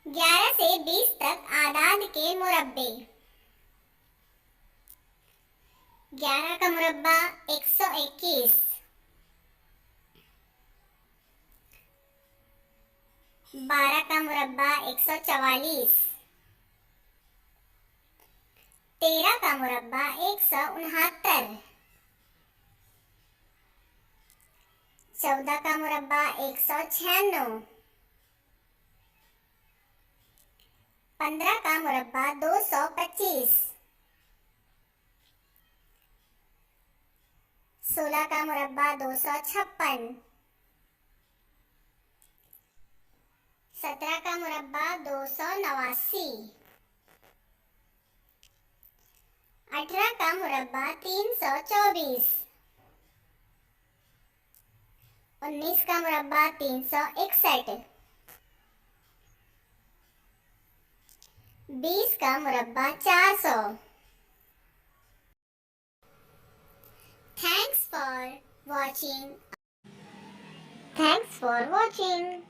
11 से 20 तक आदाद के मुरब्बे। 11 का मुरब्बा 121, 12 का मुरब्बा 144, 13 का मुरब्बा 169, 14 का मुरब्बा 196, 15 का मुरब्बा 225, 16 का मुरब्बा 256, 17 का मुरब्बा 289, 18 का मुरब्बा 324, 19 का मुरब्बा 361, 20 का मुरब्बा 400। Thanks for watching. Thanks for watching.